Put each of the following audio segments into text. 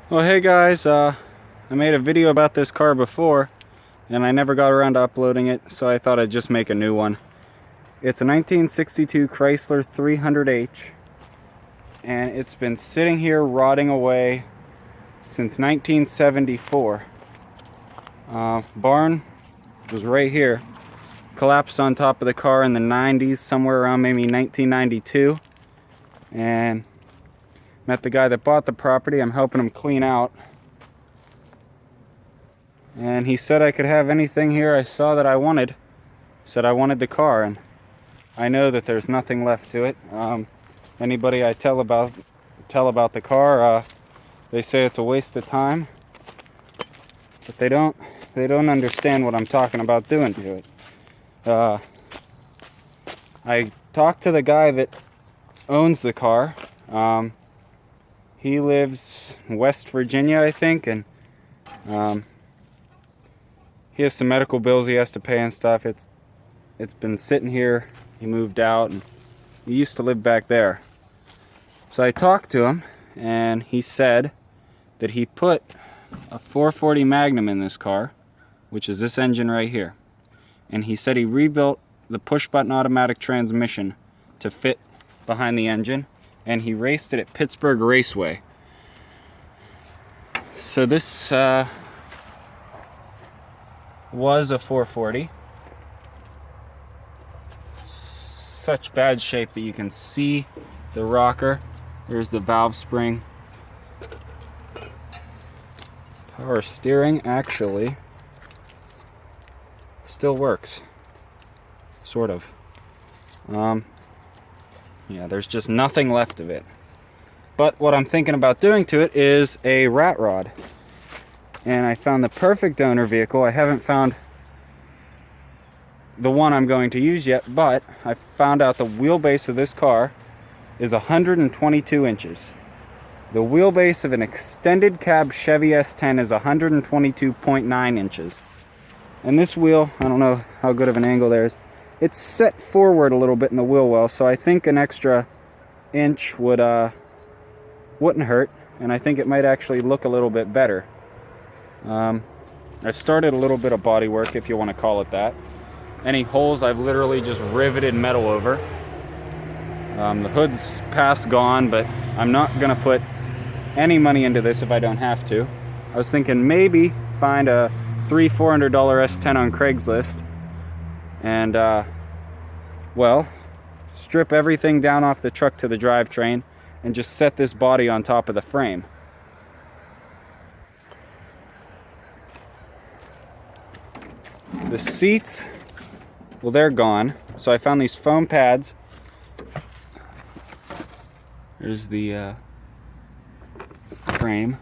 Well, hey guys, I made a video about this car before and I never got around to uploading it, so I thought I'd just make a new one. It's a 1962 Chrysler 300H and it's been sitting here rotting away since 1974. Barn was right here. Collapsed on top of the car in the 90s, somewhere around maybe 1992, and met the guy that bought the property. I'm helping him clean out, and he said I could have anything here I saw that I wanted. Said I wanted the car, and I know that there's nothing left to it. Anybody I tell about the car, they say it's a waste of time, but they don't understand what I'm talking about doing to it. I talked to the guy that owns the car. He lives in West Virginia, I think, and he has some medical bills he has to pay and stuff. It's been sitting here. He moved out, and he used to live back there. So I talked to him, and he said that he put a 440 Magnum in this car, which is this engine right here. And he said he rebuilt the push-button automatic transmission to fit behind the engine, and he raced it at Pittsburgh Raceway. So this was a 440. Such bad shape that you can see the rocker. There's the valve spring. Power steering actually still works, sort of. Yeah, there's just nothing left of it. But what I'm thinking about doing to it is a rat rod. And I found the perfect donor vehicle. I haven't found the one I'm going to use yet, but I found out the wheelbase of this car is 122 inches. The wheelbase of an extended cab Chevy S10 is 122.9 inches. And this wheel, I don't know how good of an angle there is, it's set forward a little bit in the wheel well, so I think an extra inch wouldn't hurt, and I think it might actually look a little bit better. I've started a little bit of body work, if you want to call it that. Any holes I've literally just riveted metal over. The hood's past gone, but I'm not going to put any money into this if I don't have to. I was thinking maybe find a $300-400 S10 on Craigslist and well, strip everything down off the truck to the drivetrain and just set this body on top of the frame. The seats, well, they're gone, so I found these foam pads. There's the frame.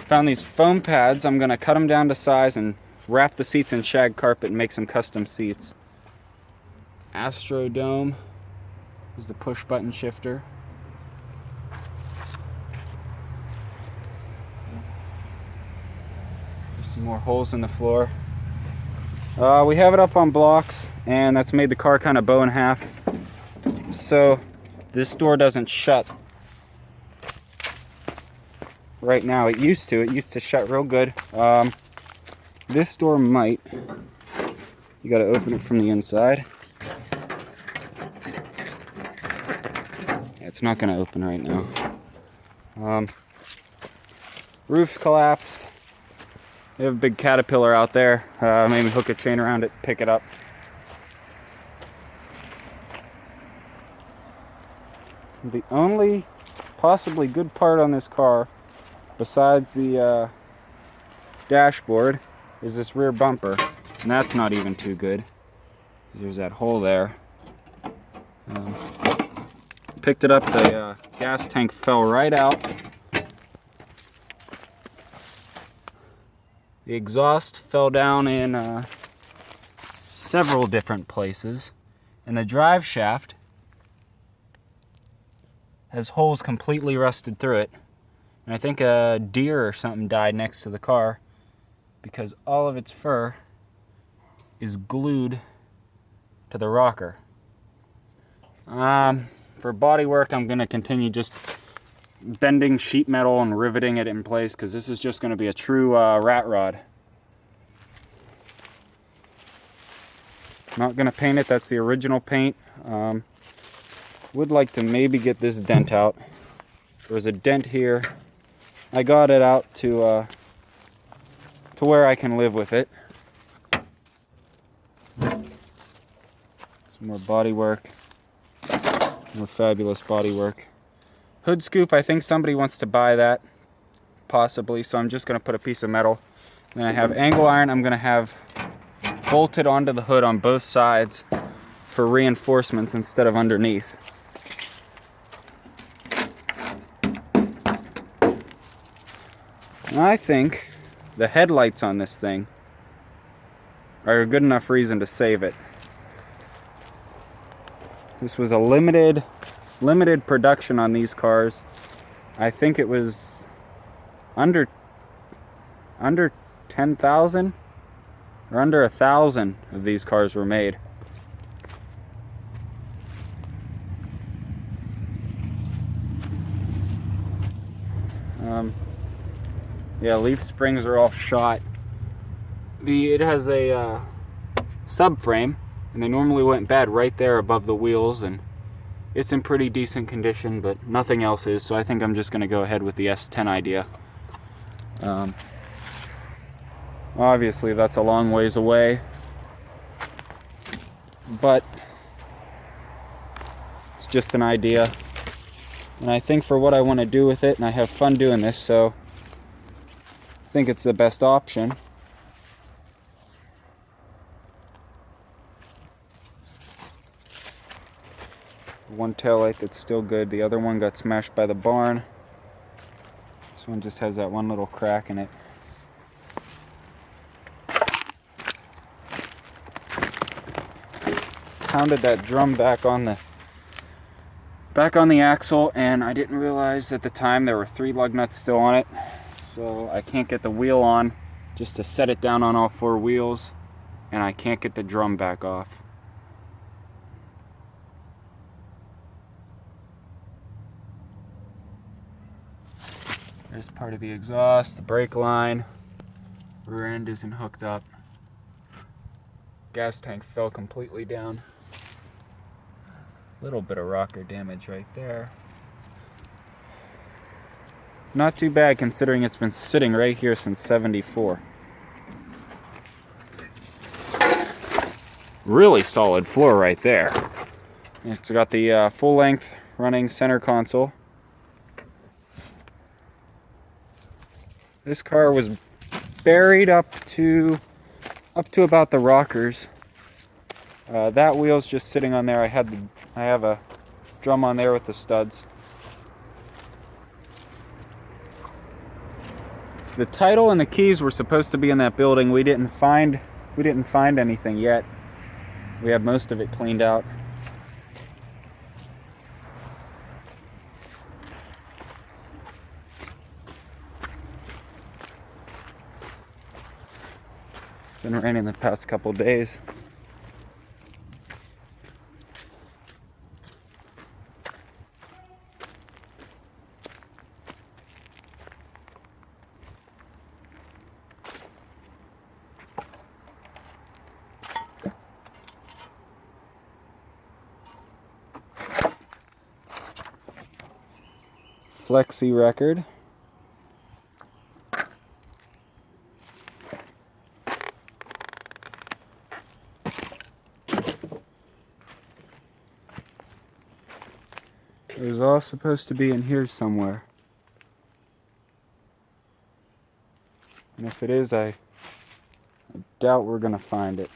Found these foam pads. I'm gonna cut them down to size and wrap the seats in shag carpet and make some custom seats. Astro Dome is the push button shifter. There's some more holes in the floor. We have it up on blocks, and that's made the car kind of bow in half. So this door doesn't shut right now. It used to shut real good. This door might. You got to open it from the inside. It's not going to open right now. Roof's collapsed. We have a big Caterpillar out there. Maybe hook a chain around it, pick it up. The only possibly good part on this car, besides the dashboard, is this rear bumper, and that's not even too good. There's that hole there. Picked it up, the gas tank fell right out. The exhaust fell down in several different places, and the drive shaft has holes completely rusted through it. And I think a deer or something died next to the car because all of its fur is glued to the rocker. For body work, I'm going to continue just bending sheet metal and riveting it in place, because this is just going to be a true rat rod. Not going to paint it. That's the original paint. Would like to maybe get this dent out. There's a dent here. I got it out to where I can live with it. Some more body work. More fabulous body work. Hood scoop, I think somebody wants to buy that, possibly, so I'm just going to put a piece of metal. Then I have angle iron I'm going to have bolted onto the hood on both sides for reinforcements instead of underneath. And I think the headlights on this thing are a good enough reason to save it. This was a limited production on these cars. I think it was under 10,000 or under 1,000 of these cars were made. Yeah, leaf springs are all shot. It has a subframe, and they normally went bad right there above the wheels, and it's in pretty decent condition, but nothing else is, so I think I'm just going to go ahead with the S10 idea. Obviously that's a long ways away, but it's just an idea, and I think for what I want to do with it, and I have fun doing this, so I think it's the best option. One taillight that's still good, the other one got smashed by the barn. This one just has that one little crack in it. Pounded that drum back on the axle, and I didn't realize at the time there were 3 lug nuts still on it, so I can't get the wheel on just to set it down on all 4 wheels, and I can't get the drum back off. There's part of the exhaust, the brake line, rear end isn't hooked up. Gas tank fell completely down. Little bit of rocker damage right there. Not too bad considering it's been sitting right here since '74. Really solid floor right there. It's got the full length running center console. This car was buried up to about the rockers. That wheel's just sitting on there. I have a drum on there with the studs. The title and the keys were supposed to be in that building. We didn't find anything yet. We have most of it cleaned out. It's been raining the past couple days. Flexi record. It was all supposed to be in here somewhere. And if it is, I doubt we're gonna find it.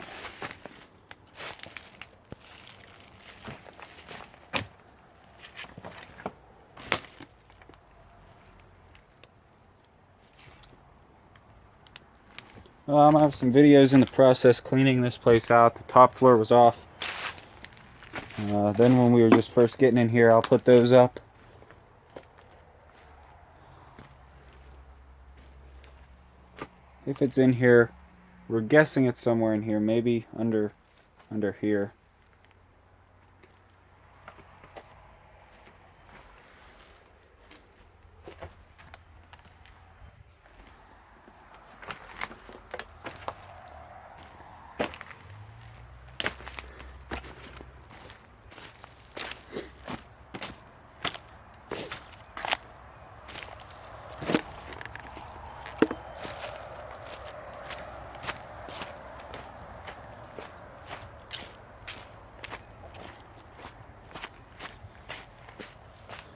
I have some videos in the process cleaning this place out. The top floor was off. Then when we were just first getting in here, I'll put those up. If it's in here, we're guessing it's somewhere in here, maybe under here.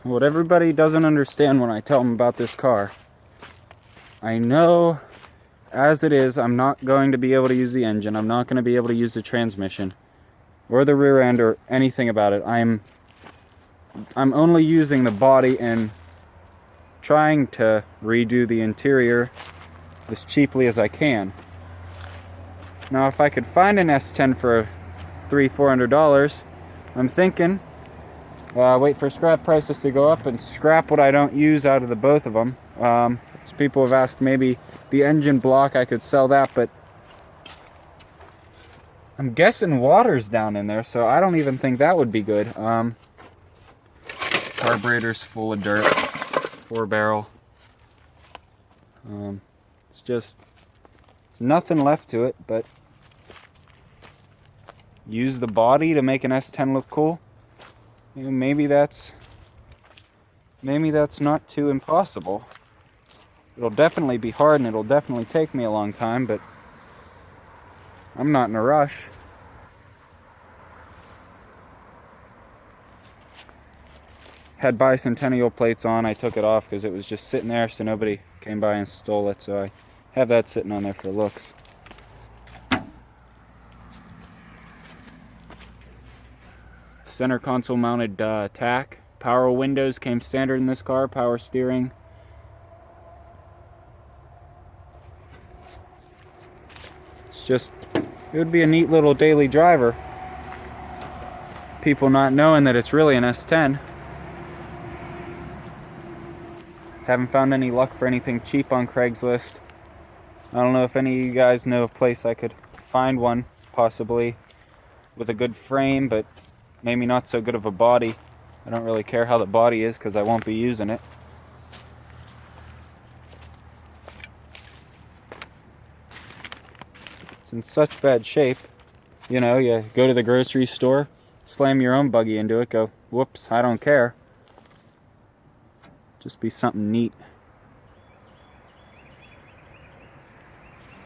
what everybody doesn't understand when I tell them about this car, I know as it is, I'm not going to be able to use the engine. I'm not going to be able to use the transmission or the rear end or anything about it. I'm only using the body and trying to redo the interior as cheaply as I can. Now, if I could find an S10 for $300-400, I'm thinking wait for scrap prices to go up and scrap what I don't use out of the both of them. People have asked maybe the engine block, I could sell that, but I'm guessing water's down in there, so I don't even think that would be good. Carburetor's full of dirt, 4-barrel. It's just, there's nothing left to it, but use the body to make an S10 look cool. You know, maybe that's not too impossible. It'll definitely be hard and it'll definitely take me a long time, but I'm not in a rush. Had bicentennial plates on. I took it off because it was just sitting there, so nobody came by and stole it, so I have that sitting on there for looks. Center console mounted tack. Power windows came standard in this car. Power steering. It's just, it would be a neat little daily driver. People not knowing that it's really an S10. Haven't found any luck for anything cheap on Craigslist. I don't know if any of you guys know a place I could find one, possibly with a good frame, but maybe not so good of a body. I don't really care how the body is because I won't be using it. It's in such bad shape. You know, you go to the grocery store, slam your own buggy into it, go, whoops, I don't care. Just be something neat.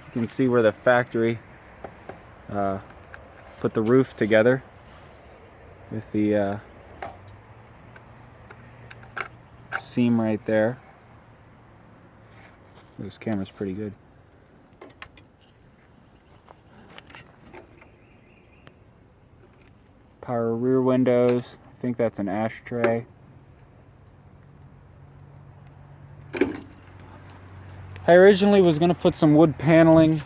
You can see where the factory put the roof together with the seam right there. This camera's pretty good. Power rear windows. I think that's an ashtray. I originally was going to put some wood paneling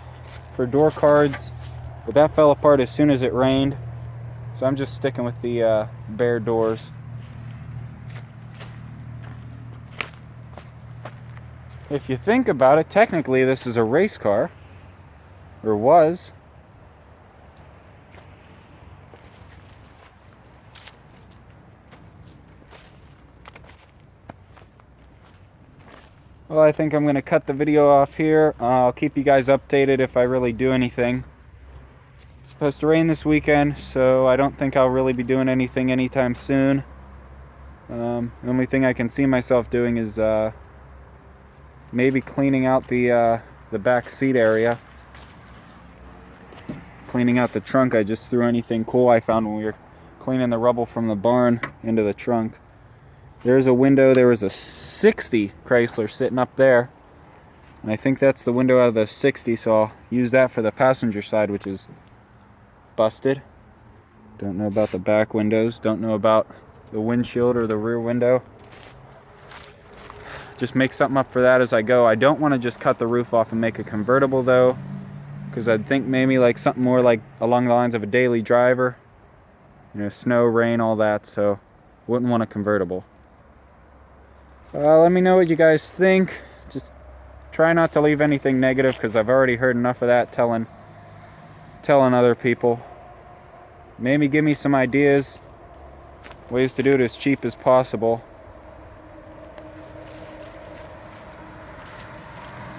for door cards, but that fell apart as soon as it rained. So I'm just sticking with the bare doors. If you think about it, technically this is a race car, or was. Well, I think I'm going to cut the video off here. I'll keep you guys updated if I really do anything. It's supposed to rain this weekend, so I don't think I'll really be doing anything anytime soon. The only thing I can see myself doing is maybe cleaning out the back seat area. Cleaning out the trunk. I just threw anything cool I found when we were cleaning the rubble from the barn into the trunk. There's a window. There was a 60 Chrysler sitting up there, and I think that's the window out of the 60, so I'll use that for the passenger side, which is busted. Don't know about the back windows. Don't know about the windshield or the rear window. Just make something up for that as I go. I don't want to just cut the roof off and make a convertible though, because I'd think maybe like something more like along the lines of a daily driver, you know, snow, rain, all that. So wouldn't want a convertible. Let me know what you guys think. Just try not to leave anything negative, because I've already heard enough of that telling other people. Maybe give me some ideas, ways to do it as cheap as possible.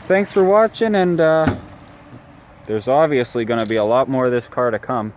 Thanks for watching, and there's obviously going to be a lot more of this car to come.